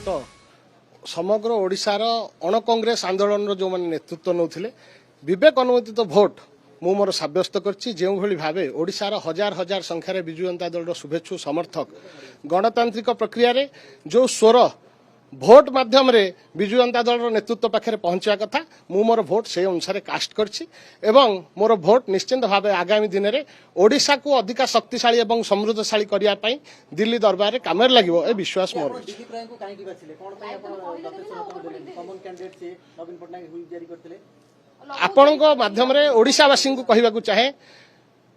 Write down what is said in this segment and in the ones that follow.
तो समग्र ओडिशार अण कांग्रेस आंदोलन जो मैंने नेतृत्व नौथिले विवेक अनुमोदित भोट मु मोर सब्यस्त करछि जेउ भली भाबे ओडिशार हजार हजार संख्यार विजु जनता दल शुभेच्छु समर्थक गणतांत्रिक प्रक्रिया रे जो स्वर भोट माध्यम रे विजु जनता दल नेतृत्व पाखे पहुंचा कथा मु मोर भोट से अनुसार कास्ट करछि एवं मोर भोट निश्चिंत भाव आगामी दिन में ओडिशा को अधिक शक्तिशाली एवं समृद्धशाली करने पई दिल्ली दरबार में काम लगिवो ए विश्वास मोर आपणक माध्यम रे ओडिशावासी को कहवाक चाहे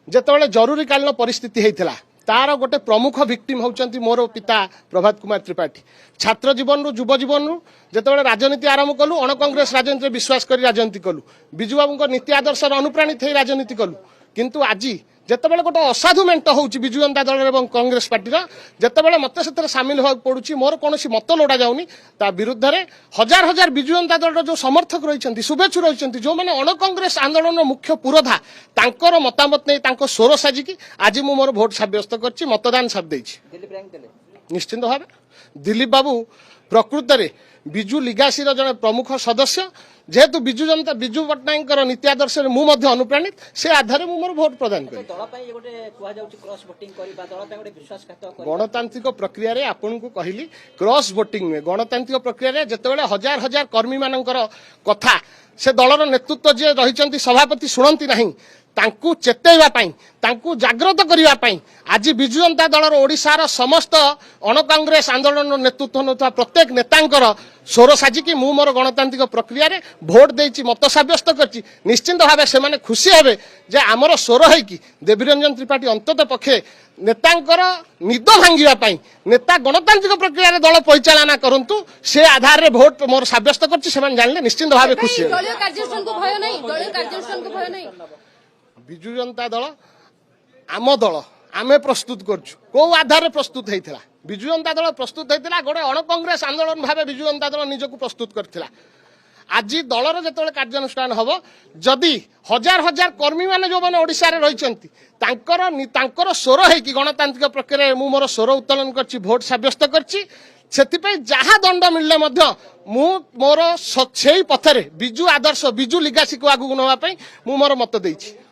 जेतेबेले जरूरीकालीन परिस्थिति होता तार गोटे प्रमुख विक्टिम होउचंती मोर पिता प्रभात कुमार त्रिपाठी छात्र जीवन रु युव जीवन रु जेतेबेले राजनीति आरंभ कलु अण कांग्रेस राजनीति विश्वास करी राजनीति कलु बिजु बाबू नीति आदर्श अनुप्राणित हो राजनीति कलु किंतु आज जेतेबेले गोटे असाधु मेंट होउची बिजु जनता दल एवं कांग्रेस पार्टी जेतेबेले मते सेतरे शामिल होक पडुची मोर कोनोसी मत लोडा जाउनी ता विरुद्ध रे हजार हजार बिजु जनता दल जो समर्थक रहिसंती शुभेच्छु रहिसंती जो माने अण कांग्रेस आंदोलन मुख्य पुरोधा तांकर मतामत नै तांको स्वर साजिकी आज मु मोर भोट साब्यस्त करछि मतदान साथ देछि निश्चित भाव दिलीप बाबू प्रकृत रे बिजु लिगासी जने प्रमुख सदस्य जेहेतु बिजु पट्टनायक नीति आदर्श मु अनुप्राणित से आधार मु मोर भोट प्रदान करी गणतांत्रिक प्रक्रिया रे आपन को कहली क्रॉस वोटिंग में गणतांत्रिक प्रक्रिया रे जेतेबेले हजार हजार कर्मी मानकर कथा से दलर नेतृत्व जे रहिचंती सभापति शुणंती नहीं तांकु चेतैवा पाई तांकु जागृत करिवा पाई आज बिजु जनता दलर ओडिशार समस्त अण कांग्रेस आंदोलन नेतृत्व नोता प्रत्येक नेतांकर स्वर साजिकी मु मोर गणतांत्रिक प्रक्रिया रे भोट देछि मत साब्यस्त करछि निश्चित भावे से माने खुशी हेबे जे आमर स्वर है कि देवीरंजन त्रिपाठी अंतत पक्षे नेतांकर निद भांगिवा पाई नेता गणतांत्रिक प्रक्रिया रे दल परिचालना करंतु से आधार रे भोट मोर साब्यस्त करछि से माने जानले निश्चित भावे खुशी हेबे दलीय कार्यानुष्ठान को भय नहीं दलीय कार्यानुष्ठान को भय नहीं बिजु जनता दल आम दल आमे प्रस्तुत करछु को आधार प्रस्तुत होता बिजु जनता दल प्रस्तुत होता गोटे अण कांग्रेस आंदोलन भाव बिजु जनता दल निजक प्रस्तुत करथिला आज दलर जेतेबेले कार्यानुष्ठान हबो जदि हजार हजार कर्मी माने जो माने ओडिसा रे रहिचंती तांकर स्वर है कि गणतांत्रिक प्रक्रिया मु मोर स्वर उत्तोलन करछि भोट साब्यस्त करछि सेतिपई जहा दंड मिलले मध्य मु मोर सेही पथरे बिजु आदर्श बिजु लिगासी को आगु नवा पई मु मोर मत देछि।